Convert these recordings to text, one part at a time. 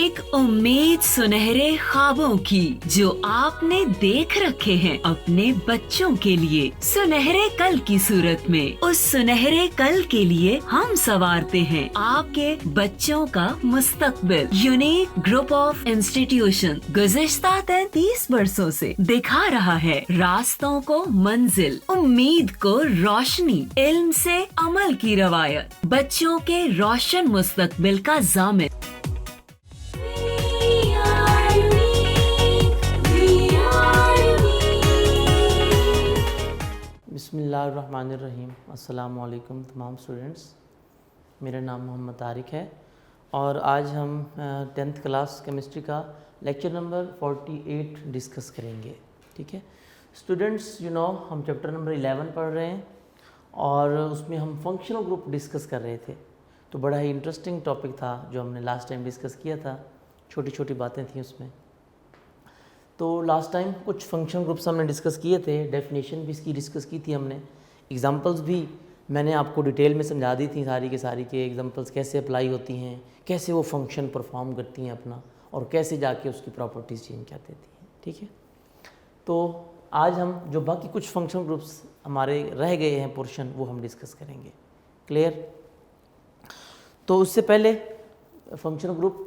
एक उम्मीद सुनहरे ख्वाबों की जो आपने देख रखे हैं अपने बच्चों के लिए, सुनहरे कल की सूरत में। उस सुनहरे कल के लिए हम संवारते हैं आपके बच्चों का मुस्तकबिल। यूनिक ग्रुप ऑफ इंस्टीट्यूशन गुज़िश्ता 33 वर्षों से दिखा रहा है रास्तों को मंजिल, उम्मीद को रोशनी, इल्म से अमल की रवायत, बच्चों के रोशन मुस्तकबिल का जामिन। बिस्मिल्लाहिर्रहमानिर्रहीम। अस्सलामु अलैकुम तमाम स्टूडेंट्स, मेरा नाम मोहम्मद तारिक है और आज हम 10th क्लास केमिस्ट्री का लेक्चर नंबर 48 डिस्कस करेंगे। ठीक है स्टूडेंट्स, हम चैप्टर नंबर 11 पढ़ रहे हैं और उसमें हम फंक्शनल ग्रुप डिस्कस कर रहे थे। तो बड़ा ही इंटरेस्टिंग टॉपिक था जो हमने लास्ट टाइम डिस्कस किया था, छोटी छोटी बातें थी उसमें। तो लास्ट टाइम कुछ फंक्शन ग्रुप्स हमने डिस्कस किए थे, डेफिनेशन भी इसकी डिस्कस की थी हमने, एग्जांपल्स भी मैंने आपको डिटेल में समझा दी थी सारी के सारी के एग्जांपल्स कैसे अप्लाई होती हैं, कैसे वो फंक्शन परफॉर्म करती हैं अपना और कैसे जाके उसकी प्रॉपर्टीज़ चेंज कर देती हैं। ठीक है, तो आज हम जो बाकी कुछ फंक्शन ग्रुप्स हमारे रह गए हैं पोर्शन वो हम डिस्कस करेंगे। क्लियर? तो उससे पहले फंक्शन ग्रुप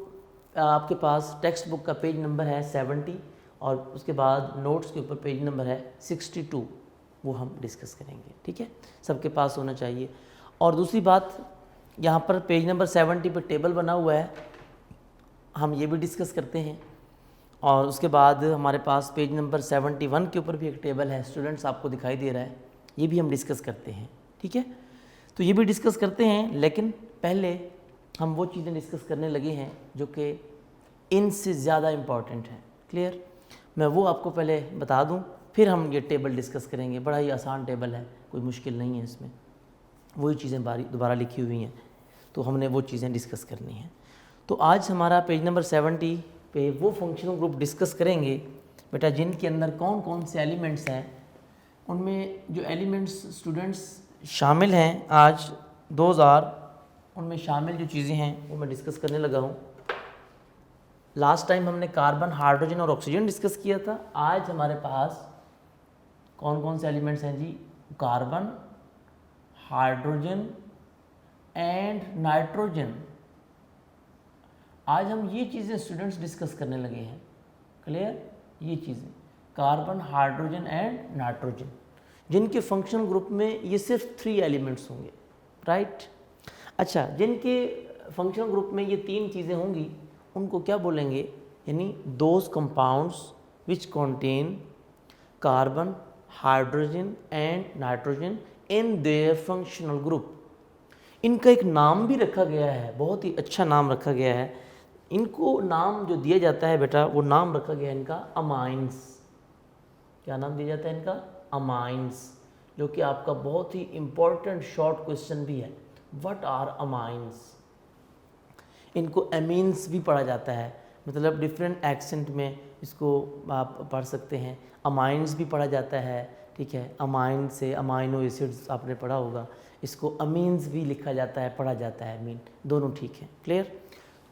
आपके पास टेक्स्ट बुक का पेज नंबर है 70 और उसके बाद नोट्स के ऊपर पेज नंबर है 62, वो हम डिस्कस करेंगे। ठीक है, सबके पास होना चाहिए। और दूसरी बात, यहाँ पर पेज नंबर 70 पर टेबल बना हुआ है, हम ये भी डिस्कस करते हैं। और उसके बाद हमारे पास पेज नंबर 71 के ऊपर भी एक टेबल है, स्टूडेंट्स आपको दिखाई दे रहा है, ये भी हम डिस्कस करते हैं। ठीक है, तो ये भी डिस्कस करते हैं, लेकिन पहले हम वो चीज़ें डिस्कस करने लगे हैं जो कि इनसे ज़्यादा इम्पॉर्टेंट हैं। क्लियर? मैं वो आपको पहले बता दूं, फिर हम ये टेबल डिस्कस करेंगे। बड़ा ही आसान टेबल है, कोई मुश्किल नहीं है इसमें, वही चीज़ें दोबारा लिखी हुई हैं, तो हमने वो चीज़ें डिस्कस करनी हैं। तो आज हमारा पेज नंबर 70 पे वो फंक्शनल ग्रुप डिस्कस करेंगे बेटा जिनके अंदर कौन कौन से एलिमेंट्स हैं। उनमें जो एलिमेंट्स स्टूडेंट्स शामिल हैं आज 2000, उनमें शामिल जो चीज़ें हैं वो मैं डिस्कस करने लगा हूँ। लास्ट टाइम हमने कार्बन, हाइड्रोजन और ऑक्सीजन डिस्कस किया था। आज हमारे पास कौन कौन से एलिमेंट्स हैं जी? Carbon, hydrogen and nitrogen. आज हम ये चीज़ें स्टूडेंट्स डिस्कस करने लगे हैं। क्लियर? ये चीज़ें कार्बन, हाइड्रोजन एंड नाइट्रोजन, जिनके फंक्शनल ग्रुप में ये सिर्फ 3 एलिमेंट्स होंगे। राइट? अच्छा, जिनके फंक्शनल ग्रुप में ये 3 चीज़ें होंगी उनको क्या बोलेंगे? यानी those compounds which contain carbon, hydrogen and nitrogen in their functional group. इनका एक नाम भी रखा गया है, बहुत ही अच्छा नाम रखा गया है। इनको नाम जो दिया जाता है बेटा, वो नाम रखा गया है इनका अमाइंस। क्या नाम दिया जाता है इनका? अमाइंस, जो कि आपका बहुत ही इम्पोर्टेंट शॉर्ट क्वेश्चन भी है। What are amines? इनको एमीन्स भी पढ़ा जाता है, मतलब डिफरेंट एक्सेंट में इसको आप पढ़ सकते हैं। अमाइंस भी पढ़ा जाता है। ठीक है, अमाइन से अमाइनो एसिड्स आपने पढ़ा होगा, इसको अमीन्स भी लिखा जाता है, पढ़ा जाता है, मीन दोनों ठीक है। क्लियर?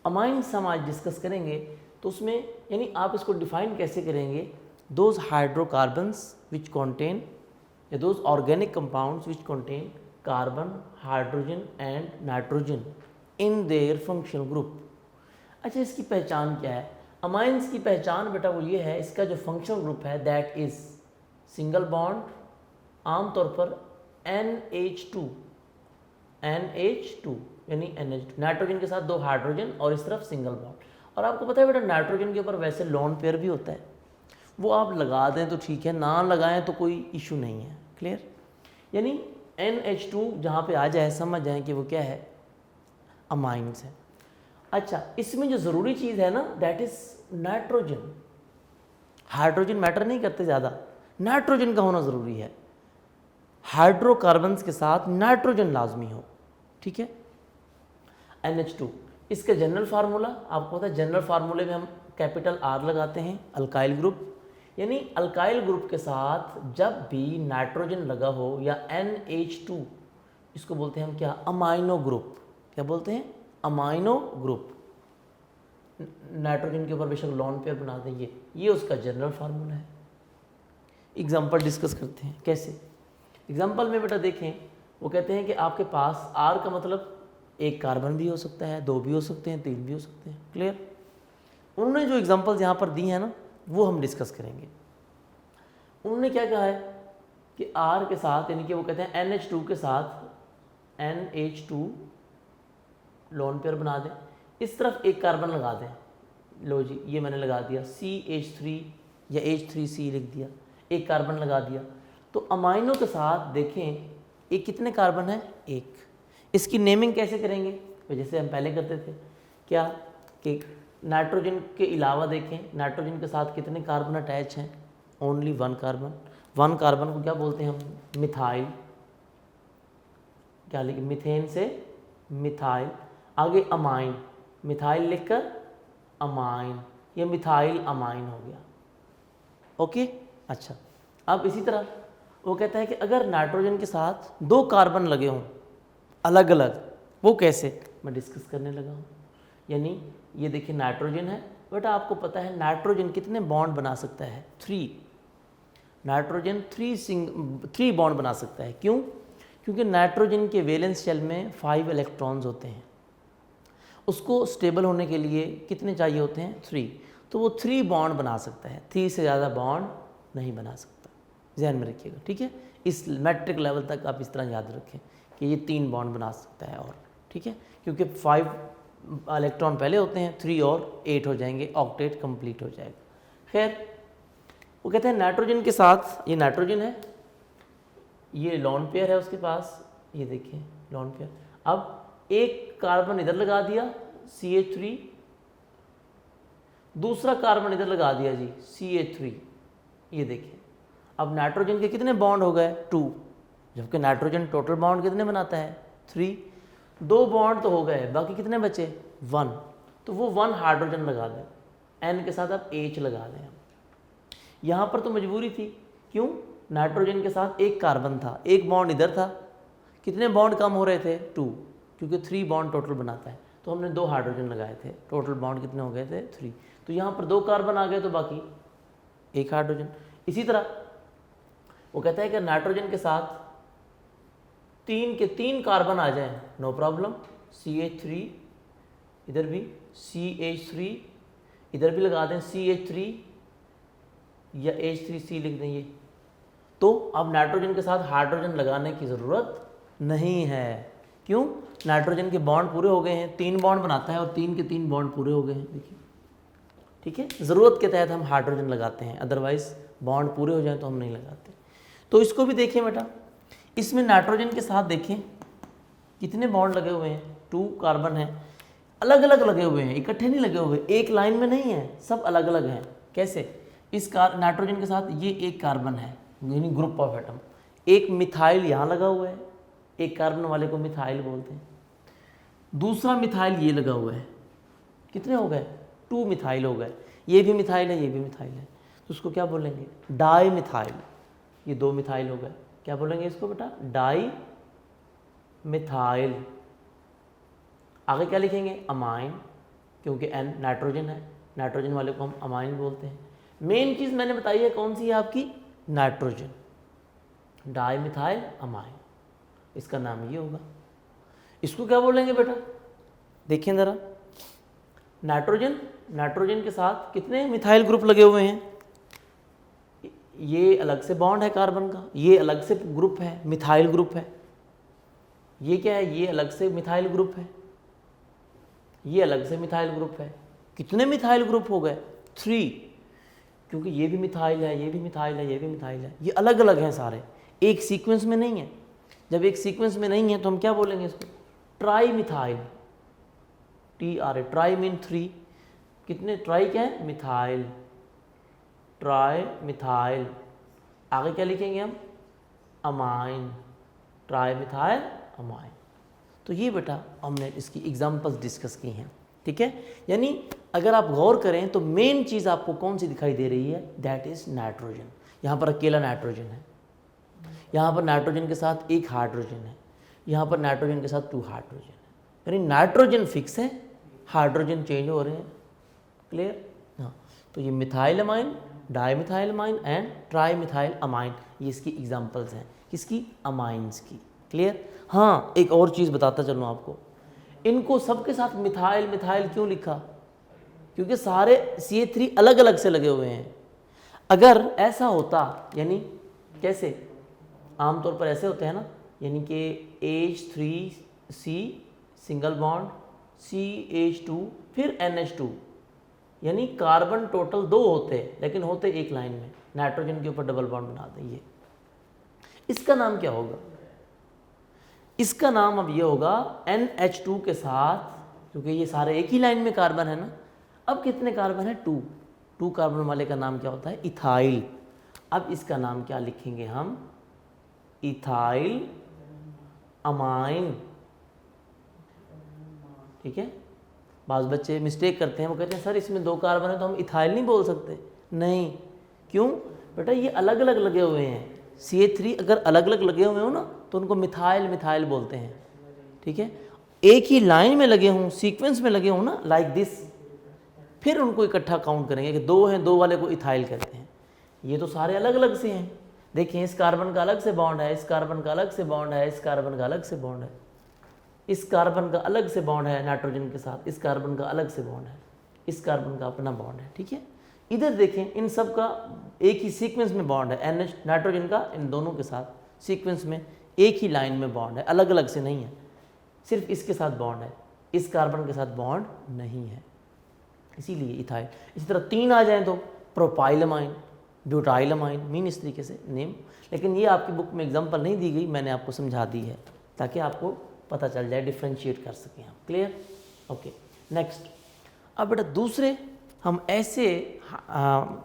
अमाइंस हम आज डिस्कस करेंगे, तो उसमें यानी आप इसको डिफाइन कैसे करेंगे? दोज हाइड्रोकार्बन्स विच कॉन्टेन या those organic compounds which contain carbon, hydrogen and nitrogen in their functional group. अच्छा, इसकी पहचान क्या है? अमाइंस की पहचान बेटा वो ये है, इसका जो फंक्शनल ग्रुप है दैट इज सिंगल बॉन्ड, आमतौर पर NH2 यानी NH2, नाइट्रोजन के साथ 2 हाइड्रोजन और इस तरफ सिंगल बॉन्ड। और आपको पता है बेटा नाइट्रोजन के ऊपर वैसे लोन पेयर भी होता है, वो आप लगा दें तो ठीक है, ना लगाएं तो कोई इशू नहीं है। क्लियर? यानी NH2 जहाँ पे आ जाए समझ जाएं कि वो क्या है? अमाइंस है। अच्छा, इसमें जो ज़रूरी चीज़ है ना that is nitrogen. Hydrogen matter नहीं करते ज़्यादा, नाइट्रोजन का होना ज़रूरी है। हाइड्रोकार्बन्स के साथ नाइट्रोजन लाजमी हो। ठीक है, NH2 इसका जनरल फार्मूला आपको पता है। जनरल फार्मूले में हम कैपिटल R लगाते हैं, अल्काइल ग्रुप। यानी अल्काइल ग्रुप के साथ जब भी नाइट्रोजन लगा हो या NH2, इसको बोलते हैं हम क्या? Amino group. क्या बोलते हैं? Amino group. नाइट्रोजन के ऊपर बेशक लॉन पेयर बना दें, ये उसका जनरल फार्मूला है। एग्जाम्पल डिस्कस करते हैं कैसे। एग्जाम्पल में बेटा देखें, वो कहते हैं कि आपके पास R का मतलब एक कार्बन भी हो सकता है, 2 भी हो सकते हैं, 3 भी हो सकते हैं। क्लियर। उन्होंने जो एग्जाम्पल्स यहाँ पर दी हैं ना, वो हम डिस्कस करेंगे। उन्होंने क्या कहा है कि R के साथ, यानी कि वो कहते हैं NH2 के साथ NH2 लोन पेयर बना दें, इस तरफ एक कार्बन लगा दें। लो जी, ये मैंने लगा दिया CH3 या H3C लिख दिया, एक कार्बन लगा दिया। तो अमाइनो के साथ देखें एक कितने कार्बन है, एक। इसकी नेमिंग कैसे करेंगे, तो जैसे हम पहले करते थे, क्या कि नाइट्रोजन के अलावा देखें नाइट्रोजन के साथ कितने कार्बन अटैच हैं, ओनली 1 कार्बन। 1 कार्बन को क्या बोलते हैं हम, मिथाइल। क्या लिखे, मीथेन से मिथाइल, आगे अमाइन, मिथाइल लिखकर अमाइन, ये मिथाइल अमाइन हो गया। ओके। अच्छा, अब इसी तरह वो कहता है कि अगर नाइट्रोजन के साथ 2 कार्बन लगे हों अलग अलग, वो कैसे, मैं डिस्कस करने लगा हूँ। यानी ये देखिए नाइट्रोजन है बेटा, आपको पता है नाइट्रोजन कितने बॉन्ड बना सकता है, 3। नाइट्रोजन 3 बॉन्ड बना सकता है। क्यों? क्योंकि नाइट्रोजन के वैलेंस शेल में 5 इलेक्ट्रॉन्स होते हैं। उसको स्टेबल होने के लिए कितने चाहिए होते हैं, 3। तो वो 3 बॉन्ड बना सकता है, 3 से ज़्यादा बॉन्ड नहीं बना सकता। ध्यान में रखिएगा, ठीक है। इस मैट्रिक लेवल तक आप इस तरह याद रखें कि ये 3 बॉन्ड बना सकता है, और ठीक है, क्योंकि 5 इलेक्ट्रॉन पहले होते हैं, 3 और 8 हो जाएंगे, ऑक्टेट कंप्लीट हो जाएगा। खैर, वो कहते हैं नाइट्रोजन के साथ, ये नाइट्रोजन है, ये लॉन पेयर है उसके पास, ये देखिए लॉन पेयर। अब एक कार्बन इधर लगा दिया CH3, दूसरा कार्बन इधर लगा दिया जी CH3, ये देखिए। अब नाइट्रोजन के कितने बॉन्ड हो गए, 2, जबकि नाइट्रोजन टोटल बॉन्ड कितने बनाता है, 3। 2 बॉन्ड तो हो गए, बाकी कितने बचे, 1। तो वो 1 हाइड्रोजन लगा दें, N के साथ आप H लगा दें। यहाँ पर तो मजबूरी थी, क्यों, नाइट्रोजन के साथ एक कार्बन था, एक बॉन्ड इधर था, कितने बॉन्ड कम हो रहे थे, 2, क्योंकि 3 बॉन्ड टोटल बनाता है। तो हमने 2 हाइड्रोजन लगाए थे, टोटल बॉन्ड कितने हो गए थे, 3। तो यहाँ पर 2 कार्बन आ गए, तो बाकी 1 हाइड्रोजन। इसी तरह वो कहता है कि नाइट्रोजन के साथ 3 के 3 कार्बन आ जाएं, नो प्रॉब्लम, CH3, इधर भी CH3, इधर भी लगा दें CH3 या H3C लिख दें ये। तो अब नाइट्रोजन के साथ हाइड्रोजन लगाने की ज़रूरत नहीं है। क्यों, नाइट्रोजन के बॉन्ड पूरे हो गए हैं, 3 बॉन्ड बनाता है और 3 के 3 बॉन्ड पूरे हो गए हैं, देखिए, ठीक है। ज़रूरत के तहत हम हाइड्रोजन लगाते हैं, अदरवाइज बॉन्ड पूरे हो जाए तो हम नहीं लगाते। तो इसको भी देखें बेटा, इसमें नाइट्रोजन के साथ देखें कितने बॉन्ड लगे हुए हैं, 2 कार्बन हैं, अलग अलग लगे हुए हैं, इकट्ठे नहीं लगे हुए, एक लाइन में नहीं है, सब अलग अलग हैं। कैसे, इस नाइट्रोजन के साथ ये एक कार्बन है, यानी ग्रुप ऑफ एटम, एक मिथाइल यहाँ लगा हुआ है, एक कार्बन वाले को मिथाइल बोलते हैं, दूसरा मिथाइल ये लगा हुआ है, कितने हो गए, 2 मिथाइल हो गए, ये भी मिथाइल है, ये भी मिथाइल है, तो उसको क्या बोलेंगे, डाई मिथाइल। ये 2 मिथाइल हो गए, क्या बोलेंगे इसको बेटा, डाई मिथाइल। आगे क्या लिखेंगे, अमाइन, क्योंकि N नाइट्रोजन है, नाइट्रोजन वाले को हम अमाइन बोलते हैं। मेन चीज़ मैंने बताई है कौन सी है आपकी, नाइट्रोजन, डाई मिथाइल अमाइन, इसका नाम ये होगा। इसको क्या बोलेंगे बेटा, देखिए ज़रा, नाइट्रोजन के साथ कितने मिथाइल ग्रुप लगे हुए हैं, ये अलग से बॉन्ड है कार्बन का, ये अलग से ग्रुप है, मिथाइल ग्रुप है, ये क्या है, ये अलग से मिथाइल ग्रुप है, ये अलग से मिथाइल ग्रुप है। कितने मिथाइल ग्रुप हो गए, 3, क्योंकि ये भी मिथाइल है, ये भी मिथाइल है, ये भी मिथाइल है, ये अलग अलग हैं सारे, एक सीक्वेंस में नहीं है। जब एक सीक्वेंस में नहीं है तो हम क्या बोलेंगे इसको, tri methyl, TRA, try mean 3, कितने ट्राई क्या है, मिथाइल, ट्राई मिथाइल। आगे क्या लिखेंगे हम, अमाइन, ट्राई मिथाइल अमाइन। तो ये बेटा हमने इसकी एग्जांपल्स डिस्कस की हैं, ठीक है। यानी अगर आप गौर करें तो मेन चीज़ आपको कौन सी दिखाई दे रही है, दैट इज़ नाइट्रोजन। यहाँ पर अकेला नाइट्रोजन है, यहाँ पर नाइट्रोजन के साथ एक हाइड्रोजन है, यहाँ पर नाइट्रोजन के साथ 2 हाइड्रोजन है, यानी नाइट्रोजन फिक्स है, हाइड्रोजन चेंज हो रहे हैं। क्लियर? हाँ, तो ये methyl amine, dimethyl amine and trimethyl amine, ये इसकी एग्जांपल्स हैं। किसकी? अमाइंस की। क्लियर? हाँ, एक और चीज़ बताता चलूँ आपको, इनको सबके साथ मिथाइल मिथाइल क्यों लिखा? क्योंकि सारे CH3 अलग अलग से लगे हुए हैं। अगर ऐसा होता, यानी कैसे, आमतौर पर ऐसे होते हैं ना, यानी कि H3C सिंगल बॉन्ड, CH2 फिर NH2, यानी कार्बन टोटल 2 होते लेकिन होते एक लाइन में, नाइट्रोजन के ऊपर डबल बॉन्ड बना देंगे। इसका नाम क्या होगा? इसका नाम अब ये होगा NH2 के साथ, क्योंकि ये सारे एक ही लाइन में कार्बन है ना। अब कितने कार्बन है? 2 कार्बन वाले का नाम क्या होता है? इथाइल। अब इसका नाम क्या लिखेंगे हम? Ethyl amine. ठीक है? बाज़ बच्चे मिस्टेक करते हैं, वो कहते हैं सर इसमें 2 कार्बन है तो हम इथाइल नहीं बोल सकते। नहीं, क्यों बेटा? ये अलग अलग लगे हुए हैं। CH3 अगर अलग अलग लगे हुए हो ना तो उनको मिथाइल मिथाइल बोलते हैं। ठीक है? एक ही लाइन में लगे हों, सीक्वेंस में लगे हों ना, लाइक दिस, फिर उनको इकट्ठा काउंट करेंगे कि 2 हैं, 2 वाले को इथाइल कहते हैं। ये तो सारे अलग अलग से हैं। देखिए, इस कार्बन का अलग से बॉन्ड है, इस कार्बन का अलग से बॉन्ड है, इस कार्बन का अलग से बॉन्ड है, इस कार्बन का अलग से बॉन्ड है नाइट्रोजन के साथ, इस कार्बन का अलग से बॉन्ड है, इस कार्बन का अपना बॉन्ड है। ठीक है? इधर देखें, इन सब का एक ही सीक्वेंस में बॉन्ड है, NH नाइट्रोजन का इन दोनों के साथ सीक्वेंस में एक ही लाइन में बॉन्ड है, अलग अलग से नहीं है। सिर्फ इसके साथ बॉन्ड है, इस कार्बन के साथ बॉन्ड नहीं है, इसीलिए इथाइल। इसी तरह 3 आ जाएं तो प्रोपाइलमाइन, ब्यूटाइलमाइन, मीन इस तरीके से नेम। लेकिन ये आपकी बुक में एग्जांपल नहीं दी गई, मैंने आपको समझा दी है ताकि आपको पता चल जाए, डिफ्रेंशिएट कर सकें हम। क्लियर? Okay, next. अब बेटा दूसरे हम ऐसे,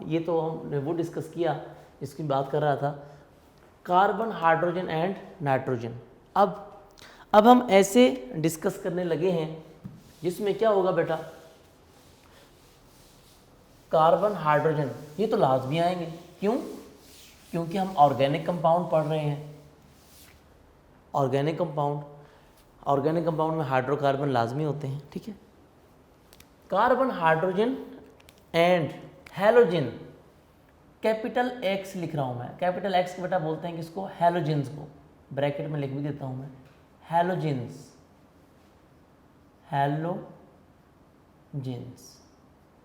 ये तो हमने वो डिस्कस किया, इसकी बात कर रहा था, कार्बन, हाइड्रोजन एंड नाइट्रोजन। अब हम ऐसे डिस्कस करने लगे हैं जिसमें क्या होगा बेटा, कार्बन, हाइड्रोजन ये तो लाजमी आएंगे। क्यों? क्योंकि हम ऑर्गेनिक कंपाउंड पढ़ रहे हैं। ऑर्गेनिक कंपाउंड में हाइड्रोकार्बन लाजमी होते हैं। ठीक है? Carbon, hydrogen and halogen, capital X लिख रहा हूं मैं। कैपिटल X बेटा बोलते हैं किसको? हैलोजेंस को। ब्रैकेट में लिख भी देता हूं मैं, हैलोजेंस, हैलोजेंस।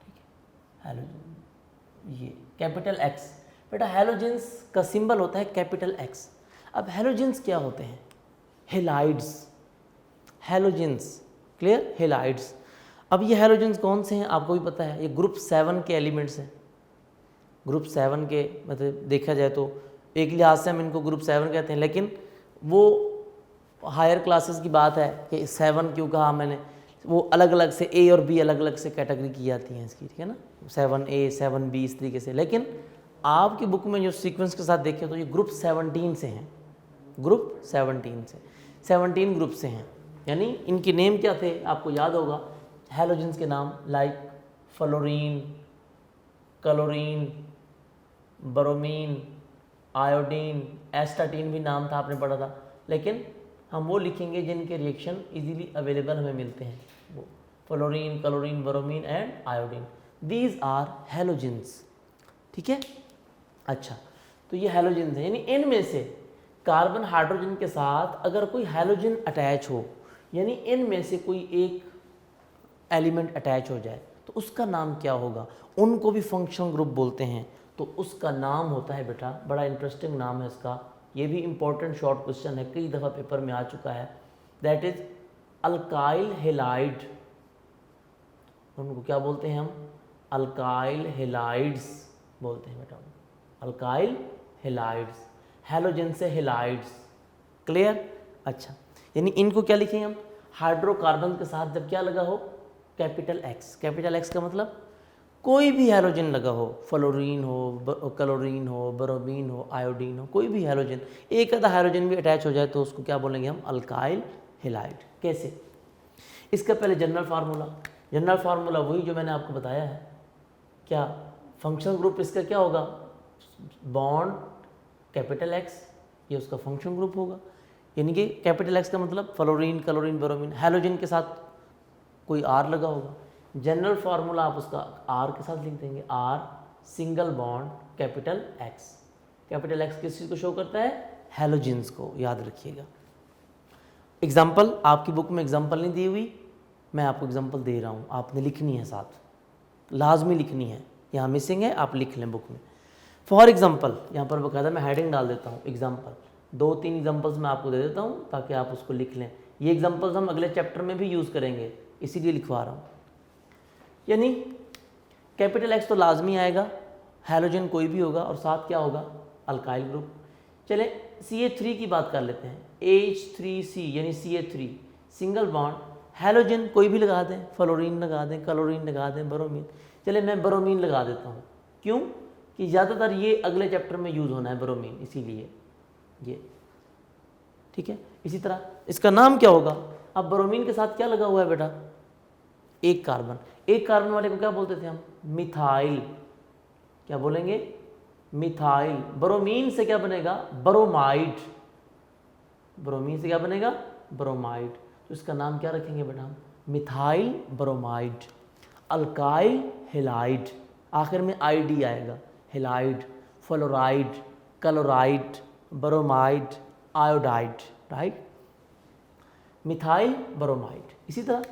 ठीक है? हैलोजन, ये कैपिटल X। बेटा हैलोजेंस का सिंबल होता है कैपिटल X। अब हैलोजेंस क्या होते हैं? Halides, halogens. क्लियर? हेलाइड्स। अब ये हैलोजेंस कौन से हैं आपको भी पता है, ये ग्रुप 7 के एलिमेंट्स हैं। ग्रुप 7 के मतलब देखा जाए तो एक लिहाज से हम इनको ग्रुप 7 कहते हैं, लेकिन वो हायर क्लासेस की बात है कि 7 क्यों कहा मैंने, वो अलग अलग से A और B अलग अलग से कैटेगरी की जाती हैं इसकी। ठीक है ना? 7A 7B इस तरीके से। लेकिन आपकी बुक में जो सीक्वेंस के साथ देखें तो ये ग्रुप 17 से हैं। ग्रुप 17 से, 17 ग्रुप से हैं। यानी इनके नेम क्या थे आपको याद होगा, हैलोजेंस के नाम like fluorine, chlorine, bromine, iodine, astatine भी नाम था, आपने पढ़ा था। लेकिन हम वो लिखेंगे जिनके रिएक्शन इजीली अवेलेबल हमें मिलते हैं, वो fluorine, chlorine, bromine and iodine, these are halogens. ठीक है? अच्छा, तो ये हैलोजेंस है, यानी इनमें से कार्बन, हाइड्रोजन के साथ अगर कोई हैलोजन अटैच हो, यानी इनमें से कोई एक एलिमेंट अटैच हो जाए तो उसका नाम क्या होगा? उनको भी फंक्शनल ग्रुप बोलते हैं। तो उसका नाम होता है बेटा, बड़ा इंटरेस्टिंग नाम है इसका, ये भी इंपॉर्टेंट शॉर्ट क्वेश्चन है, कई दफ़ा पेपर में आ चुका है। That is alkyl halide. उनको क्या बोलते हैं हम? अल्काइल हेलाइड्स बोलते हैं बेटा, अल्काइल हेलाइड्स, हैलोजन से हेलाइड्स। क्लियर? अच्छा, यानी इनको क्या लिखेंगे हम? हाइड्रोकार्बन के साथ जब क्या लगा हो? Capital X। कैपिटल X का मतलब कोई भी हैलोजन लगा हो, फ्लोरीन हो, क्लोरीन हो, ब्रोमीन हो, आयोडीन हो, कोई भी हैलोजन, एक आधा हैलोजन भी अटैच हो जाए तो उसको क्या बोलेंगे हम? Alkyl halide. कैसे? इसका पहले जनरल फार्मूला वही जो मैंने आपको बताया है। क्या फंक्शनल ग्रुप इसका क्या होगा? बॉन्ड कैपिटल X, ये उसका फंक्शनल ग्रुप होगा। यानी कि कैपिटल X का मतलब फ्लोरीन, क्लोरीन, ब्रोमीन, हैलोजन के साथ कोई R लगा होगा, जनरल फार्मूला आप उसका आर के साथ लिख देंगे, R single bond capital X. Capital X किस चीज़ को शो करता है? हैलोजेंस को, याद रखिएगा। एग्जाम्पल, आपकी बुक में एग्जाम्पल नहीं दी हुई, मैं आपको एग्जाम्पल दे रहा हूँ, आपने लिखनी है, साथ लाजमी लिखनी है, यहाँ मिसिंग है, आप लिख लें बुक में। फॉर एग्जाम्पल, यहाँ पर बकायदा मैं हेडिंग डाल देता हूँ एग्जाम्पल, 2-3 एग्जाम्पल्स मैं आपको दे देता हूँ ताकि आप उसको लिख लें। ये एग्जाम्पल्स हम अगले चैप्टर में भी यूज़ करेंगे, इसीलिए लिखवा रहा हूँ। यानी कैपिटल एक्स तो लाजमी आएगा, हैलोजन कोई भी होगा, और साथ क्या होगा? Alkyl group. चले CH3 की बात कर लेते हैं, H3C यानी CH3 सिंगल बॉन्ड, हैलोजन कोई भी लगा दें, फ्लोरीन लगा दें, क्लोरीन लगा दें, ब्रोमीन। चले मैं ब्रोमीन लगा देता हूँ, क्यों कि ज़्यादातर ये अगले चैप्टर में यूज़ होना है ब्रोमीन, इसीलिए ये ठीक है। इसी तरह इसका नाम क्या होगा? अब ब्रोमीन के साथ क्या लगा हुआ है बेटा? एक कार्बन। एक कार्बन वाले को क्या बोलते थे हम? मिथाइल। क्या बोलेंगे? मिथाइल। ब्रोमीन से क्या बनेगा? ब्रोमाइड। ब्रोमीन से क्या बनेगा? ब्रोमाइड। तो इसका नाम क्या रखेंगे बेटा हम? Methyl bromide. अल्काइल हेलाइड, आखिर में आईडी आएगा, halide, fluoride, chloride, bromide, iodide, right, methyl bromide. इसी तरह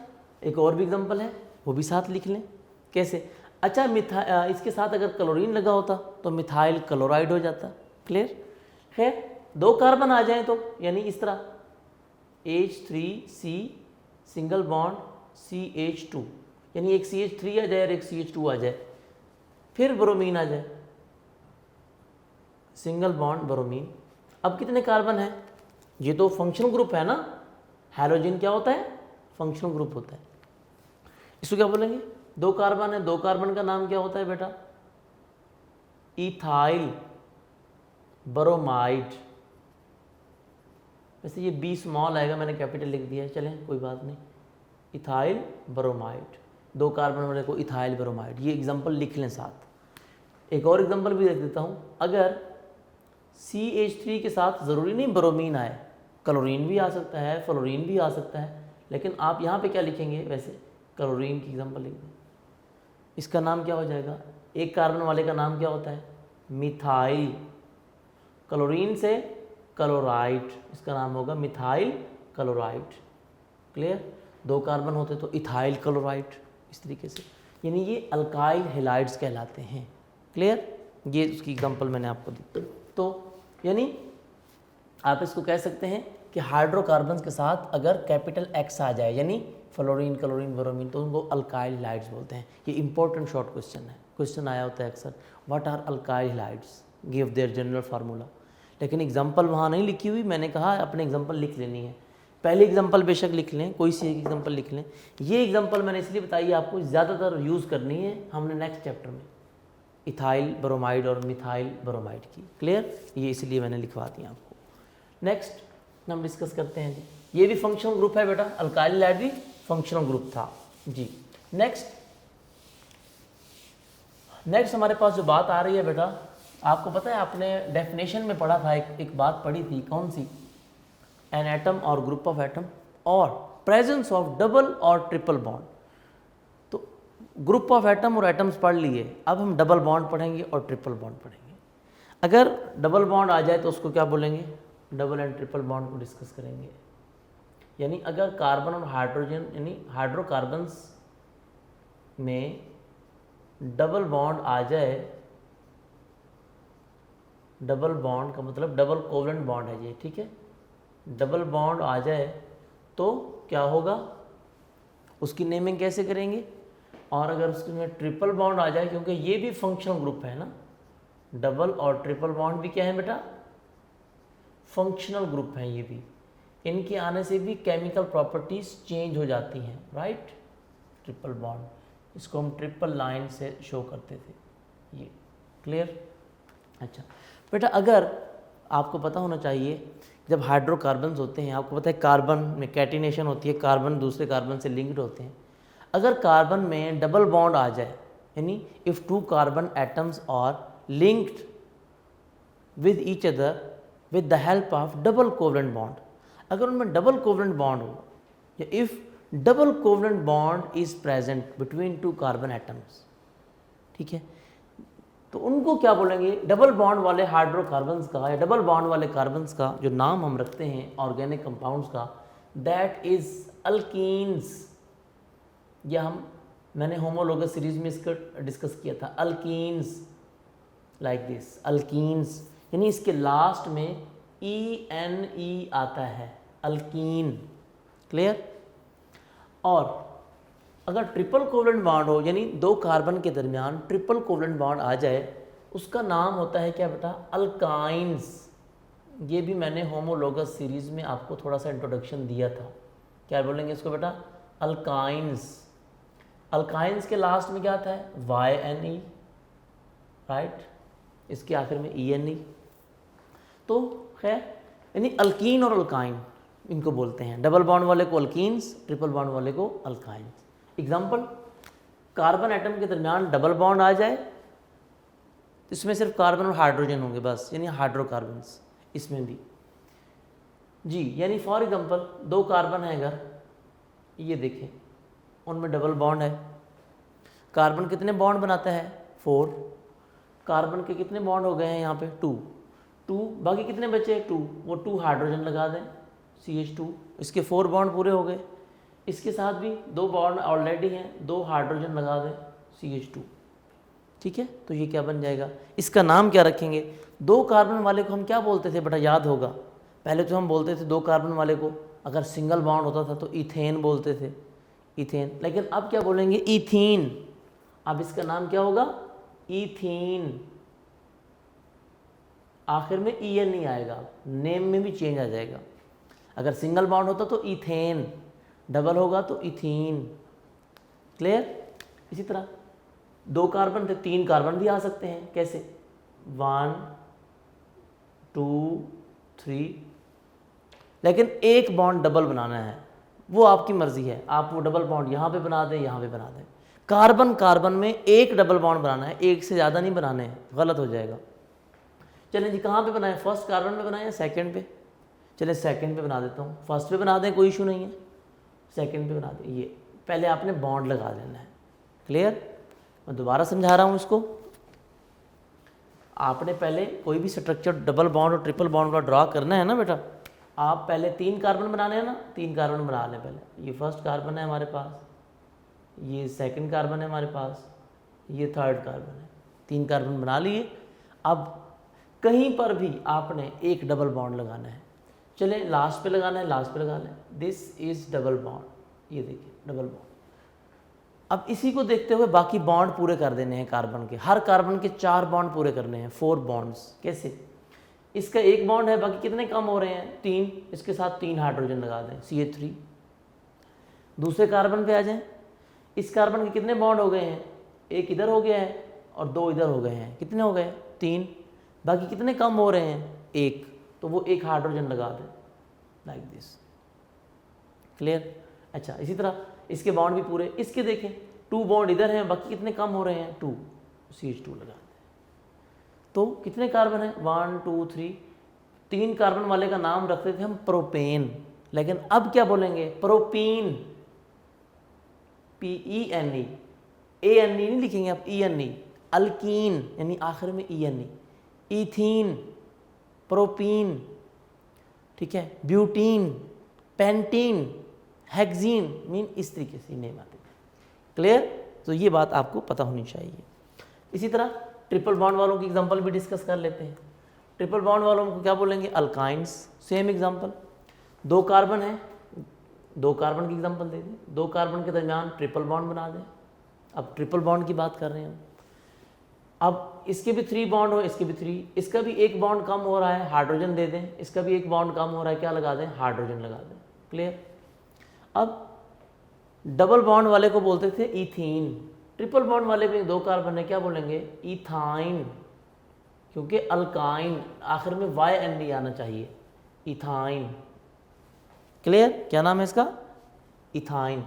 एक और भी एग्जांपल है, वो भी साथ लिख लें। कैसे? अच्छा, इसके साथ अगर क्लोरीन लगा होता तो मिथाइल क्लोराइड हो जाता। क्लियर? खैर, 2 कार्बन आ जाएं तो यानी इस तरह H3C सिंगल बॉन्ड CH2, यानी एक CH3 आ जाए और एक CH2 आ जाए, फिर ब्रोमीन आ जाए, सिंगल बॉन्ड ब्रोमीन। अब कितने कार्बन हैं? ये तो फंक्शनल ग्रुप है ना, हैलोजन क्या होता है? फंक्शनल ग्रुप होता है। इसको क्या बोलेंगे? 2 कार्बन है, 2 कार्बन का नाम क्या होता है बेटा? Ethyl bromide. वैसे ये B स्मॉल आएगा, मैंने कैपिटल लिख दिया है, चलें कोई बात नहीं। इथाइल ब्रोमाइड, 2 कार्बन वाले को इथाइल ब्रोमाइड। ये एग्जांपल लिख लें साथ। एक और एग्जांपल भी देख देता हूँ। अगर CH3 के साथ ज़रूरी नहीं ब्रोमीन आए, क्लोरीन भी आ सकता है, फ्लोरीन भी आ सकता है, लेकिन आप यहाँ पे क्या लिखेंगे? वैसे क्लोरीन की एग्जांपल लिख दें। इसका नाम क्या हो जाएगा? एक कार्बन वाले का नाम क्या होता है? मिथाइल। क्लोरीन से क्लोराइड, इसका नाम होगा मिथाइल क्लोराइड। क्लियर? 2 कार्बन होते तो इथाइल क्लोराइड, इस तरीके से, यानी ये अल्काइल हेलाइड्स कहलाते हैं। क्लियर? ये उसकी एग्जांपल मैंने आपको दी। तो यानी आप इसको कह सकते हैं कि हाइड्रोकार्बन्स के साथ अगर कैपिटल एक्स आ जाए, यानी फ्लोरीन, क्लोरीन, ब्रोमीन, तो उनको अल्काइल हेलाइड्स बोलते हैं। ये इंपॉर्टेंट शॉर्ट क्वेश्चन है, क्वेश्चन आया होता है अक्सर, what are alkyl halides, give their general formula. लेकिन एग्जांपल वहाँ नहीं लिखी हुई, मैंने कहा अपने एग्जांपल लिख लेनी है। पहले एग्जांपल बेशक लिख लें, कोई सी एक एग्जांपल लिख लें। ये एग्जांपल मैंने इसलिए बताई आपको, ज़्यादातर यूज़ करनी है हमने नेक्स्ट चैप्टर में, इथाइल ब्रोमाइड और मिथाइल ब्रोमाइड की। क्लियर? ये इसलिए मैंने लिखवा दिया आपको। नेक्स्ट हम डिस्कस करते हैं जी। ये भी फंक्शनल ग्रुप है बेटा, अल्काइल हेलाइड भी फंक्शनल ग्रुप था जी। नेक्स्ट हमारे पास जो बात आ रही है बेटा, आपको पता है आपने डेफिनेशन में पढ़ा था, एक बात पढ़ी थी, कौन सी? एन एटम और ग्रुप ऑफ एटम और प्रेजेंस ऑफ डबल और ट्रिपल बॉन्ड। तो ग्रुप ऑफ एटम और एटम्स पढ़ लिए, अब हम डबल बॉन्ड पढ़ेंगे और ट्रिपल बॉन्ड पढ़ेंगे। अगर डबल बॉन्ड आ जाए तो उसको क्या बोलेंगे? डबल एंड ट्रिपल बॉन्ड को डिस्कस करेंगे। यानी अगर कार्बन और हाइड्रोजन यानी हाइड्रोकार्बन्स में डबल बॉन्ड आ जाए, डबल बॉन्ड का मतलब डबल कोवलेंट बॉन्ड है ये, ठीक है, डबल बॉन्ड आ जाए तो क्या होगा? उसकी नेमिंग कैसे करेंगे? और अगर उसमें ट्रिपल बॉन्ड आ जाए, क्योंकि ये भी फंक्शनल ग्रुप है ना, डबल और ट्रिपल बॉन्ड भी क्या है बेटा? फंक्शनल ग्रुप हैं ये भी। इनके आने से भी केमिकल प्रॉपर्टीज चेंज हो जाती हैं, राइट? ट्रिपल बॉन्ड, इसको हम ट्रिपल लाइन से शो करते थे, ये। क्लियर? अच्छा बेटा, अगर आपको पता होना चाहिए जब हाइड्रोकार्बन्स होते हैं, आपको पता है कार्बन में कैटिनेशन होती है, कार्बन दूसरे कार्बन से लिंक्ड होते हैं। अगर कार्बन में डबल बॉन्ड आ जाए, यानी if 2 carbon atoms are linked with each other with the help of double covalent bond, अगर उनमें डबल कोवलेंट बॉन्ड हो, या if double covalent bond is present between two carbon atoms, ठीक है। तो उनको क्या बोलेंगे, डबल बॉन्ड वाले हाइड्रोकार्बन्स का या डबल बॉन्ड वाले कार्बन्स का जो नाम हम रखते हैं ऑर्गेनिक कंपाउंड्स का, दैट इज अल्कीन्स। या मैंने होमोलोगस सीरीज में इसका डिस्कस किया था, अल्कीन्स लाइक दिस, अल्कीन्स यानी इसके लास्ट में ENE आता है, अल्कीन, क्लियर। और अगर ट्रिपल कोवलेंट बॉन्ड हो, यानी दो कार्बन के दरमियान ट्रिपल कोवलेंट बॉन्ड आ जाए, उसका नाम होता है क्या बेटा, अल्काइंस। ये भी मैंने होमोलोगस सीरीज में आपको थोड़ा सा इंट्रोडक्शन दिया था। क्या बोलेंगे इसको बेटा, अल्काइंस। अल्काइंस के लास्ट में क्या आता है, YNE, राइट, इसके आखिर में ENE। तो खैर यानी अल्कीन और अल्काइन इनको बोलते हैं, डबल बॉन्ड वाले को अल्कीन्स, ट्रिपल बॉन्ड वाले को अल्काइंस। एग्जाम्पल, कार्बन एटम के दरमियान डबल बॉन्ड आ जाए, इसमें सिर्फ कार्बन और हाइड्रोजन होंगे बस, यानी हाइड्रोकार्बन्स इसमें भी जी। यानी फॉर एग्जाम्पल दो कार्बन है अगर, ये देखें उनमें डबल बॉन्ड है, कार्बन कितने बॉन्ड बनाता है, 4, कार्बन के कितने बॉन्ड हो गए हैं यहाँ पे, 2, बाकी कितने बचे, 2, वो 2 हाइड्रोजन लगा दें, CH2, इसके 4 बॉन्ड पूरे हो गए। इसके साथ भी 2 बॉन्ड ऑलरेडी हैं, 2 हाइड्रोजन लगा दें, CH2, ठीक है। तो ये क्या बन जाएगा, इसका नाम क्या रखेंगे। 2 कार्बन वाले को हम क्या बोलते थे बेटा, याद होगा, पहले तो हम बोलते थे 2 कार्बन वाले को अगर सिंगल बॉन्ड होता था तो इथेन बोलते थे, इथेन। लेकिन अब क्या बोलेंगे, इथीन। अब इसका नाम क्या होगा, इथीन। आखिर में EN आएगा, नेम में भी चेंज आ जाएगा। अगर सिंगल बॉन्ड होता तो इथेन, डबल होगा तो इथीन, क्लियर। इसी तरह 2 कार्बन थे, 3 कार्बन भी आ सकते हैं, कैसे, 1 2 3, लेकिन एक बॉन्ड डबल बनाना है, वो आपकी मर्जी है, आप वो डबल बॉन्ड यहाँ पे बना दें, यहाँ पे बना दें। कार्बन कार्बन में एक डबल बॉन्ड बनाना है, एक से ज़्यादा नहीं बनाने हैं, गलत हो जाएगा। चलें जी, कहाँ पे बनाएं, फर्स्ट कार्बन पे बनाएं या सेकंड पे, चलें सेकंड पे बना देता हूँ, फर्स्ट पे बना दें कोई इशू नहीं है, सेकंड पे बना दें। ये पहले आपने बॉन्ड लगा देना है, क्लियर। मैं दोबारा समझा रहा हूँ इसको, आपने पहले कोई भी स्ट्रक्चर डबल बॉन्ड और ट्रिपल बॉन्ड का ड्रा करना है ना बेटा, आप पहले 3 कार्बन बनाने हैं ना, 3 कार्बन बना लें पहले। ये फर्स्ट कार्बन है हमारे पास, ये सेकंड कार्बन है हमारे पास, ये थर्ड कार्बन है, 3 कार्बन बना लिए। अब कहीं पर भी आपने एक डबल बॉन्ड लगाना है, चलें लास्ट पे लगाना है, लास्ट पे लगा लें, दिस इज डबल बॉन्ड, ये देखिए डबल बॉन्ड। अब इसी को देखते हुए बाकी बॉन्ड पूरे कर देने हैं कार्बन के, हर कार्बन के 4 बॉन्ड पूरे करने हैं, 4 बॉन्ड्स। कैसे, इसका एक बॉन्ड है, बाकी कितने कम हो रहे हैं, 3, इसके साथ 3 हाइड्रोजन लगा दें, CH3। दूसरे कार्बन पे आ जाएं, इस कार्बन के कितने बॉन्ड हो गए हैं, एक इधर हो गया है और 2 इधर हो गए हैं, कितने हो गए, 3, बाकी कितने कम हो रहे हैं, 1, तो वो 1 हाइड्रोजन लगा दें, लाइक दिस, क्लियर। अच्छा, इसी तरह इसके बॉन्ड भी पूरे, इसके देखें 2 बॉन्ड इधर हैं, बाकी कितने कम हो रहे हैं, 2, CH2 लगा दें। तो कितने कार्बन है, 1 2 3, 3 कार्बन वाले का नाम रखते थे हम प्रोपेन, लेकिन अब क्या बोलेंगे, प्रोपीन, PENE, ANE नहीं लिखेंगे आप, ENE, अल्कीन यानी आखिर में ENE, इथीन, प्रोपीन, ठीक है, ब्यूटीन, पेंटीन, हेक्सीन, मीन इस तरीके से नेम आते हैं, क्लियर। तो ये बात आपको पता होनी चाहिए। इसी तरह ट्रिपल बॉन्ड वालों की एग्जांपल भी डिस्कस कर लेते हैं। ट्रिपल बॉन्ड वालों को क्या बोलेंगे, अल्काइंस। सेम एग्जांपल, 2 कार्बन है, 2 कार्बन की एग्जांपल दे दें, 2 कार्बन के दरमियान ट्रिपल बॉन्ड बना दें। अब ट्रिपल बॉन्ड की बात कर रहे हैं हम, अब इसके भी 3 बॉन्ड हो, इसके भी 3, इसका भी एक बॉन्ड कम हो रहा है, हाइड्रोजन दे दें, इसका भी एक बॉन्ड कम हो रहा है, क्या लगा दें, हाइड्रोजन लगा दें, क्लियर। अब डबल बॉन्ड वाले को बोलते थे इथीन, ट्रिपल बॉन्ड वाले में 2 कार्बन है, क्या बोलेंगे, इथाइन, क्योंकि अल्काइन आखिर में YNE आना चाहिए, इथाइन, क्लियर। क्या नाम है इसका, इथाइन।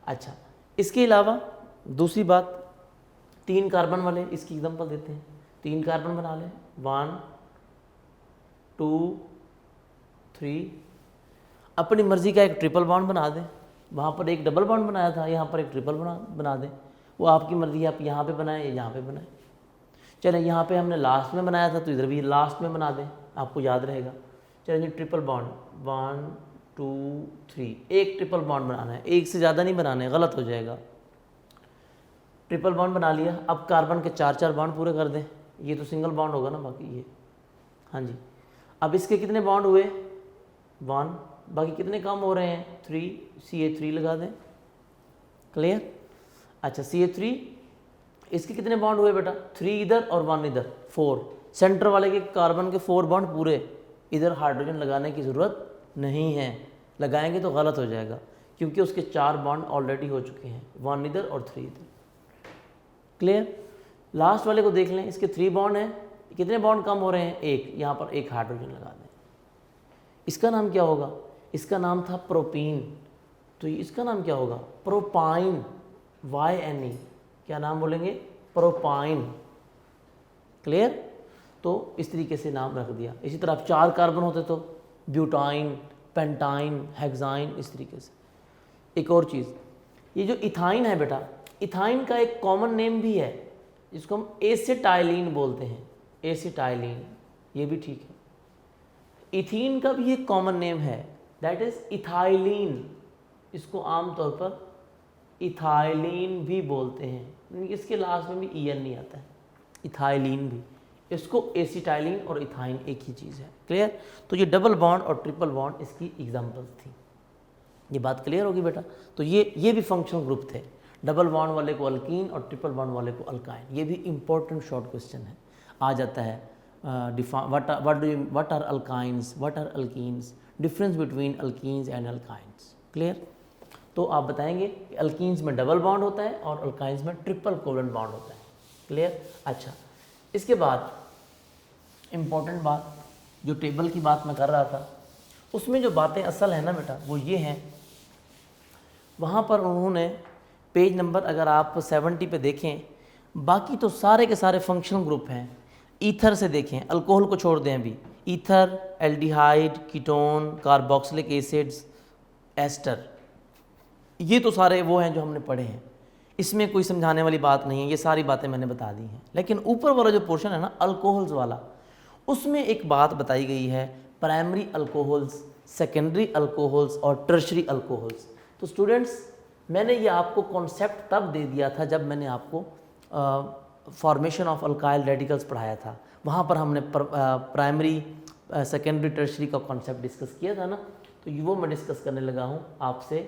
अच्छा, इसके अलावा दूसरी बात, 3 कार्बन वाले, इसकी एग्जांपल देते हैं, 3 कार्बन बना लें, 1 2 3, अपनी मर्जी का एक ट्रिपल बॉन्ड बना दें, वहाँ पर एक डबल बॉन्ड बनाया था, यहाँ पर एक ट्रिपल बना दें, वो आपकी मर्ज़ी है, आप यहाँ पे बनाएं या यहाँ पे बनाएं। चलें, यहाँ पे हमने लास्ट में बनाया था तो इधर भी लास्ट में बना दें, आपको याद रहेगा। चलें जी, ट्रिपल बॉन्ड 1 2 3, एक ट्रिपल बॉन्ड बनाना है, एक से ज़्यादा नहीं बनाना है, गलत हो जाएगा। ट्रिपल बॉन्ड बना लिया, अब कार्बन के 4 बॉन्ड पूरे कर दें। ये तो सिंगल बॉन्ड होगा ना, बाकी ये, हाँ जी। अब इसके कितने बॉन्ड हुए? 1, बाकी कितने कम हो रहे हैं? 3, CH3 लगा दें। क्लियर? अच्छा, CH3, इसके कितने बॉन्ड हुए बेटा? 3 इधर और 1 इधर, 4। सेंटर वाले के कार्बन के 4 बॉन्ड पूरे, इधर हाइड्रोजन लगाने की ज़रूरत नहीं है, लगाएंगे तो गलत हो जाएगा क्योंकि उसके 4 बॉन्ड ऑलरेडी हो चुके हैं, 1 इधर और 3 इधर। क्लियर? लास्ट वाले को देख लें, इसके 3 बॉन्ड हैं, कितने बॉन्ड कम हो रहे हैं? 1, यहाँ पर एक हाइड्रोजन लगा दें। इसका नाम क्या होगा? इसका नाम था प्रोपीन, तो इसका नाम क्या होगा? प्रोपाइन, YNE, क्या नाम बोलेंगे? प्रोपाइन। क्लियर? तो इस तरीके से नाम रख दिया। इसी तरह 4 कार्बन होते तो ब्यूटाइन, पेंटाइन, हेक्साइन, इस तरीके से। एक और चीज़, ये जो इथाइन है बेटा, इथाइन का एक कॉमन नेम भी है जिसको हम एसिटाइलिन बोलते हैं, एसिटाइलिन, ये भी ठीक है। इथीन का भी एक कॉमन नेम है, दैट इज इथाइलिन, इसको आमतौर पर इथाइलिन भी बोलते हैं, यानी इसके लास्ट में भी EN नहीं आता है, इथाइलिन भी। इसको एसिटाइलिन और इथाइन एक ही चीज़ है। क्लियर? तो ये डबल बॉन्ड और ट्रिपल बॉन्ड इसकी एग्जांपल्स थी। ये बात क्लियर होगी बेटा? तो ये भी फंक्शनल ग्रुप थे, डबल बॉन्ड वाले को अल्कीन और ट्रिपल बॉन्ड वाले को अल्काइन। ये भी इंपॉर्टेंट शॉर्ट क्वेश्चन है, आ जाता है। What are alkynes, what are alkenes, difference between alkenes and alkynes. Clear? तो आप बताएंगे कि अल्कीन्स में डबल बॉन्ड होता है और अल्काइंस में ट्रिपल कोवेलेंट बॉन्ड होता है। क्लियर? अच्छा, इसके बाद इम्पॉर्टेंट बात, जो टेबल की बात मैं कर रहा था, उसमें जो बातें असल है ना बेटा, वो ये हैं, वहाँ पर उन्होंने पेज नंबर अगर आप 70 पे देखें, बाकी तो सारे के सारे फंक्शनल ग्रुप हैं। ईथर से देखें, अल्कोहल को छोड़ दें अभी, ether, aldehyde, ketone, carboxylic acids, ester, ये तो सारे वो हैं जो हमने पढ़े हैं, इसमें कोई समझाने वाली बात नहीं है, ये सारी बातें मैंने बता दी हैं। लेकिन ऊपर वाला जो पोर्शन है ना, अल्कोहल्स वाला, उसमें एक बात बताई गई है, प्राइमरी अल्कोहल्स, सेकेंडरी अल्कोहल्स और टर्शरी अल्कोहल्स। तो स्टूडेंट्स, मैंने ये आपको कॉन्सेप्ट तब दे दिया था जब मैंने आपको फॉर्मेशन ऑफ अल्काइल रेडिकल्स पढ़ाया था, वहाँ पर हमने प्राइमरी, सेकेंडरी, टर्शरी का कॉन्सेप्ट डिस्कस किया था ना, तो वो मैं डिस्कस करने लगा हूँ आपसे।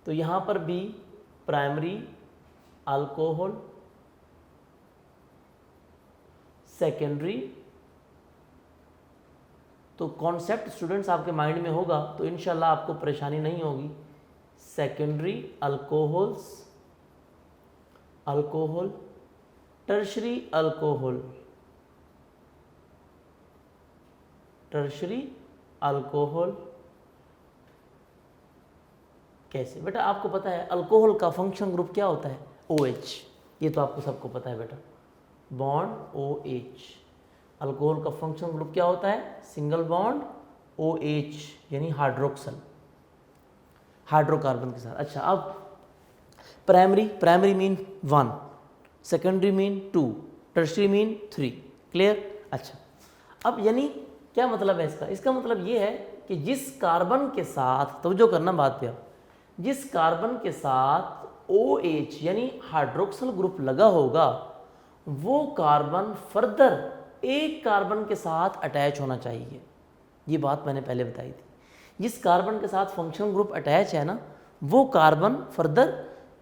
तो यहाँ पर भी प्राइमरी अल्कोहल, सेकेंडरी, तो कॉन्सेप्ट स्टूडेंट्स आपके माइंड में होगा तो इंशाल्लाह आपको परेशानी नहीं होगी। Secondary alcohols, alcohol, tertiary alcohol, tertiary alcohol. कैसे बेटा? आपको पता है अल्कोहल का फंक्शन ग्रुप क्या होता है? OH, ये तो आपको सबको पता है बेटा, बॉन्ड OH। अल्कोहल का फंक्शन ग्रुप क्या होता है? सिंगल बॉन्ड OH, यानी हाइड्रोक्सल, हाइड्रोकार्बन के साथ। अच्छा, अब primary mean 1, secondary mean 2, tertiary mean 3। Clear? अच्छा, अब यानी क्या मतलब है इसका? इसका मतलब ये है कि जिस कार्बन के साथ, तवज्जो करना बात पे, जिस कार्बन के साथ OH यानी हाइड्रोक्सल ग्रुप लगा होगा, वो कार्बन फर्दर एक कार्बन के साथ अटैच होना चाहिए। ये बात मैंने पहले बताई थी। जिस कार्बन के साथ फंक्शनल ग्रुप अटैच है ना, वो कार्बन फर्दर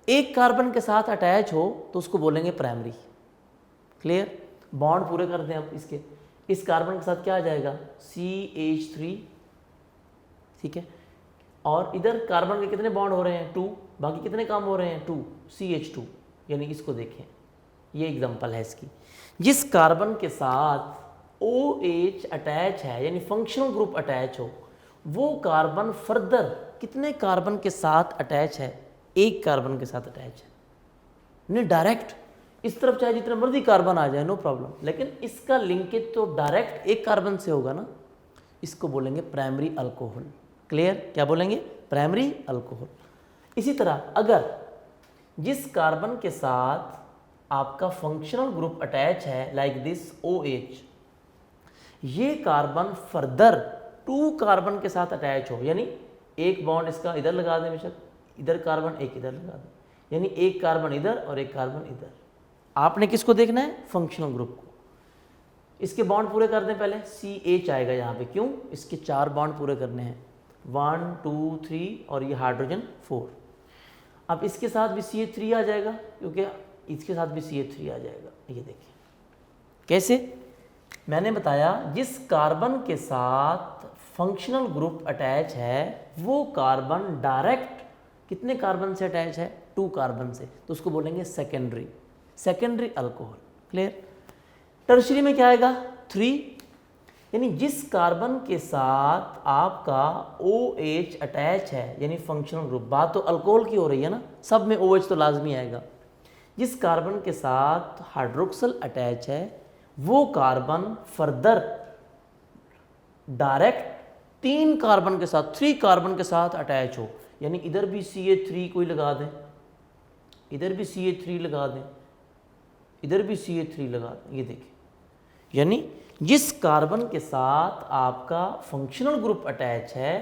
एक कार्बन के साथ अटैच हो तो उसको बोलेंगे प्राइमरी। क्लियर? बॉन्ड पूरे कर दें अब इसके, इस कार्बन के साथ क्या आ जाएगा? CH3, ठीक है, और इधर कार्बन के कितने बॉन्ड हो रहे हैं? 2, बाकी कितने काम हो रहे हैं? 2, CH2, यानी इसको देखें, ये एग्जांपल है इसकी। जिस कार्बन के साथ OH अटैच है, यानी फंक्शनल ग्रुप अटैच हो, वो कार्बन फर्दर कितने कार्बन के साथ अटैच है? एक कार्बन के साथ अटैच है। नहीं, डायरेक्ट इस तरफ चाहे जितने मर्जी कार्बन आ जाए, नो प्रॉब्लम, लेकिन इसका लिंकेज तो डायरेक्ट एक कार्बन से होगा ना, इसको बोलेंगे प्राइमरी अल्कोहल। क्लियर? क्या बोलेंगे? Primary alcohol. इसी तरह अगर जिस कार्बन के साथ आपका फंक्शनल ग्रुप अटैच है लाइक दिस OH, ये कार्बन फर्दर 2 कार्बन के साथ अटैच हो, यानी एक बॉन्ड इसका इधर लगा दें, बेशक इधर कार्बन एक इधर लगा दें, यानी एक कार्बन इधर और एक कार्बन इधर। आपने किसको देखना है? फंक्शनल ग्रुप को। इसके बॉन्ड पूरे कर दें पहले, CH आएगा यहाँ पे, क्यों? इसके 4 बॉन्ड पूरे करने हैं, 1 2 3 और ये हाइड्रोजन 4। अब इसके साथ भी CH3 आ जाएगा, क्योंकि इसके साथ भी CH3 आ जाएगा। ये देखिए कैसे, मैंने बताया जिस कार्बन के साथ फंक्शनल ग्रुप अटैच है वो कार्बन डायरेक्ट कितने कार्बन से अटैच है? 2 कार्बन से, तो उसको बोलेंगे सेकेंडरी अल्कोहल। क्लियर? टर्शरी में क्या आएगा? 3, यानी जिस कार्बन के साथ आपका OH अटैच है, यानी फंक्शनल ग्रुप, बात तो अल्कोहल की हो रही है ना, सब में OH तो लाजमी आएगा। जिस कार्बन के साथ हाइड्रोक्सल अटैच है वो कार्बन फर्दर डायरेक्ट 3 कार्बन के साथ, 3 कार्बन के साथ अटैच हो, यानी इधर भी CH3 कोई लगा दें, इधर भी CH3 लगा दें, इधर भी CH3 लगा दें। ये देखिए, यानी जिस कार्बन के साथ आपका फंक्शनल ग्रुप अटैच है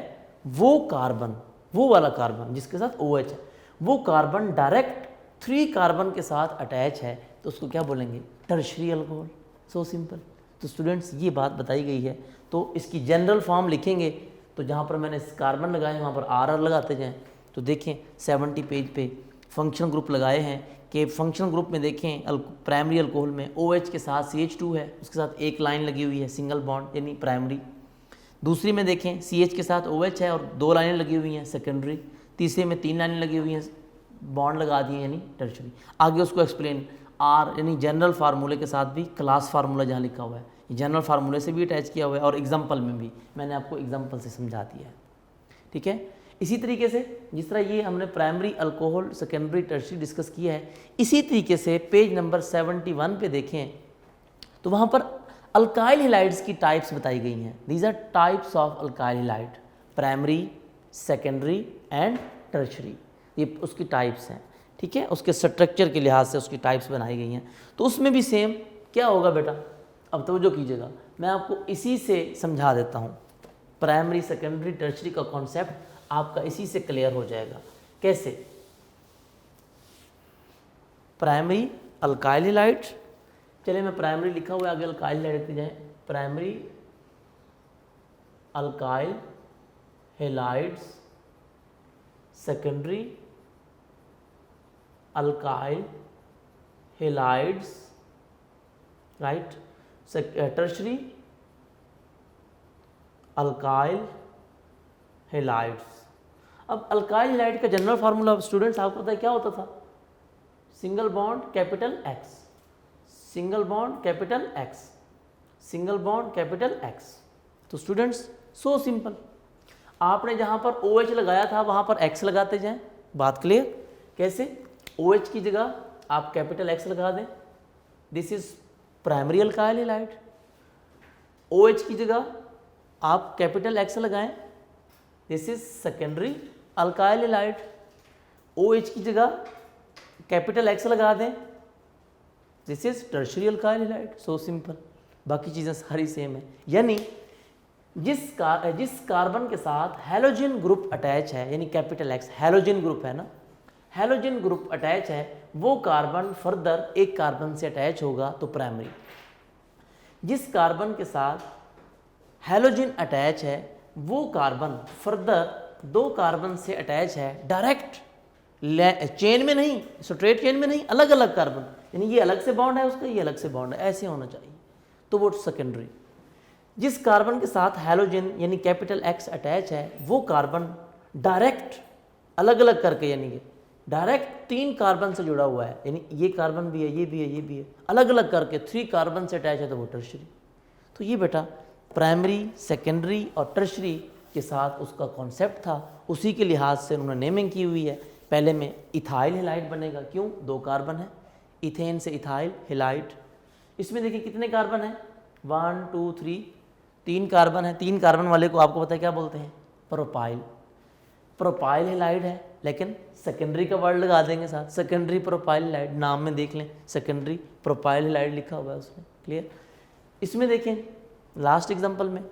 वो कार्बन, वो वाला कार्बन जिसके साथ OH है, वो कार्बन डायरेक्ट 3 कार्बन के साथ अटैच है, तो उसको क्या बोलेंगे? Tertiary alcohol. So simple. तो स्टूडेंट्स ये बात बताई गई है, तो इसकी जनरल फॉर्म लिखेंगे, तो जहाँ पर मैंने कार्बन लगाए वहाँ पर RR लगाते जाएं। तो देखें 70 पेज पे फंक्शनल ग्रुप लगाए हैं कि फंक्शनल ग्रुप में देखें प्राइमरी अल्कोहल में OH के साथ CH2 है, उसके साथ एक लाइन लगी हुई है सिंगल बॉन्ड यानी प्राइमरी। दूसरी में देखें CH के साथ OH है और 2 लाइनें लगी हुई हैं सेकेंडरी। तीसरे में 3 लाइनें लगी हुई हैं, बॉन्ड लगा दिए यानी टर्शरी। आगे उसको एक्सप्लेन R यानी जनरल फार्मूले के साथ भी क्लास फार्मूला जहाँ लिखा हुआ है, जनरल फार्मूले से भी अटैच किया हुआ है और एग्जाम्पल में भी मैंने आपको एग्जाम्पल से समझा दिया है। ठीक है, इसी तरीके से जिस तरह ये हमने primary alcohol secondary tertiary discuss किया है, इसी तरीके से पेज नंबर 71 पे देखें तो वहाँ पर अल्काइल हैलाइड्स की टाइप्स बताई गई हैं। These are types of alkyl halide, primary, secondary and tertiary, ये उसकी टाइप्स हैं। ठीक है, उसके स्ट्रक्चर के लिहाज से उसकी टाइप्स बनाई गई हैं। तो उसमें भी सेम क्या होगा बेटा, अब तवज्जो कीजिएगा, मैं आपको इसी से समझा देता हूँ। प्राइमरी सेकेंडरी टर्शरी का कॉन्सेप्ट आपका इसी से क्लियर हो जाएगा। कैसे? प्राइमरी अल्काइल हैलाइड, चलिए मैं प्राइमरी लिखा हुआ है, आगे अल्काइल हैलाइड लिखते जाएं। Primary alkyl halides, secondary alkyl halides, right, tertiary alkyl halides. अब अल्काइल हैलाइड का जनरल फार्मूला स्टूडेंट्स आपको पता है क्या होता था? Single bond capital X, single bond capital X, single bond capital X। तो स्टूडेंट्स सो सिंपल, आपने जहाँ पर OH लगाया था वहाँ पर X लगाते जाएं। बात क्लियर? कैसे? OH की जगह आप कैपिटल X लगा दें, this is primary alkyl halide. OH की जगह आप कैपिटल X लगाएं, this is secondary alkyl halide. OH की जगह कैपिटल X लगा दें, this is tertiary alkyl halide. So simple, बाकी चीज़ें सारी सेम है। यानी जिस कार्बन के साथ हैलोजन ग्रुप अटैच है, यानी कैपिटल X हैलोजन ग्रुप है ना, हैलोजन ग्रुप अटैच है, वो कार्बन फर्दर एक कार्बन से अटैच होगा तो प्राइमरी। जिस कार्बन के साथ हैलोजन अटैच है वो कार्बन फर्दर 2 कार्बन से अटैच है, डायरेक्ट चेन में नहीं, स्ट्रेट चेन में नहीं, अलग अलग कार्बन, यानी ये अलग से बॉन्ड है उसका, ये अलग से बॉन्ड है, ऐसे होना चाहिए, तो वो सेकेंडरी। जिस कार्बन के साथ हैलोजन यानी कैपिटल X अटैच है वो कार्बन डायरेक्ट अलग अलग करके, यानी कि डायरेक्ट 3 कार्बन से जुड़ा हुआ है, यानी ये कार्बन भी है, ये भी है, ये भी है, अलग अलग करके 3 कार्बन से अटैच है तो वो टर्शरी। तो ये बेटा प्राइमरी, सेकेंडरी और टर्शरी के साथ उसका कॉन्सेप्ट था, उसी के लिहाज से उन्होंने नेमिंग की हुई है। पहले में इथाइल हैलाइड बनेगा, क्यों? 2 कार्बन है, इथेन से इथाइल हैलाइड। इसमें देखिए कितने कार्बन है, 1 2 3, 3 कार्बन है। 3 कार्बन वाले को आपको पता है क्या बोलते हैं? प्रोपाइल। प्रोपाइल हैलाइड है, लेकिन सेकेंडरी का वर्ड लगा देंगे साथ, सेकेंडरी प्रोपाइल हैलाइड, नाम में देख लें सेकेंडरी प्रोपाइल हैलाइड लिखा हुआ है उसमें, क्लियर। इसमें देखें लास्ट एग्जांपल में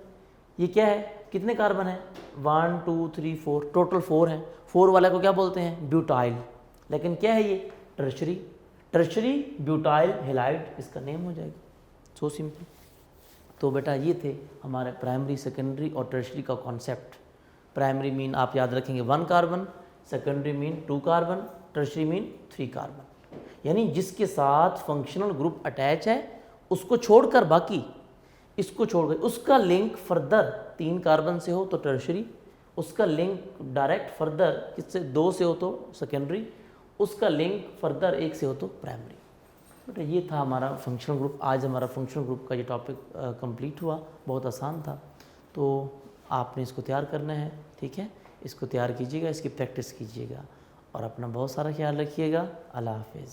ये क्या है, कितने कार्बन है, 1 2 3 4, टोटल 4 हैं। 4 वाला को क्या बोलते हैं, ब्यूटाइल, लेकिन क्या है ये, टर्शरी, टर्शरी ब्यूटाइल हैलाइड इसका नेम हो जाएगा, सो सिंपल। तो बेटा ये थे हमारे प्राइमरी, सेकेंडरी और टर्शरी का कॉन्सेप्ट। प्राइमरी मीन आप याद रखेंगे 1 carbon, secondary mean 2 carbon, tertiary mean 3 carbon, यानी जिसके साथ फंक्शनल ग्रुप अटैच है उसको छोड़कर बाकी, इसको छोड़कर उसका लिंक फर्दर 3 कार्बन से हो तो टर्शरी, उसका लिंक डायरेक्ट फर्दर किससे 2 से हो तो सेकेंडरी, उसका लिंक फर्दर 1 से हो तो प्राइमरी। बेटा ये था हमारा फंक्शनल ग्रुप। आज हमारा फंक्शनल ग्रुप का ये टॉपिक कंप्लीट हुआ, बहुत आसान था। तो आपने इसको तैयार करना है, ठीक है, इसको तैयार कीजिएगा, इसकी प्रैक्टिस कीजिएगा और अपना बहुत सारा ख्याल रखिएगा। अल्लाह हाफिज़।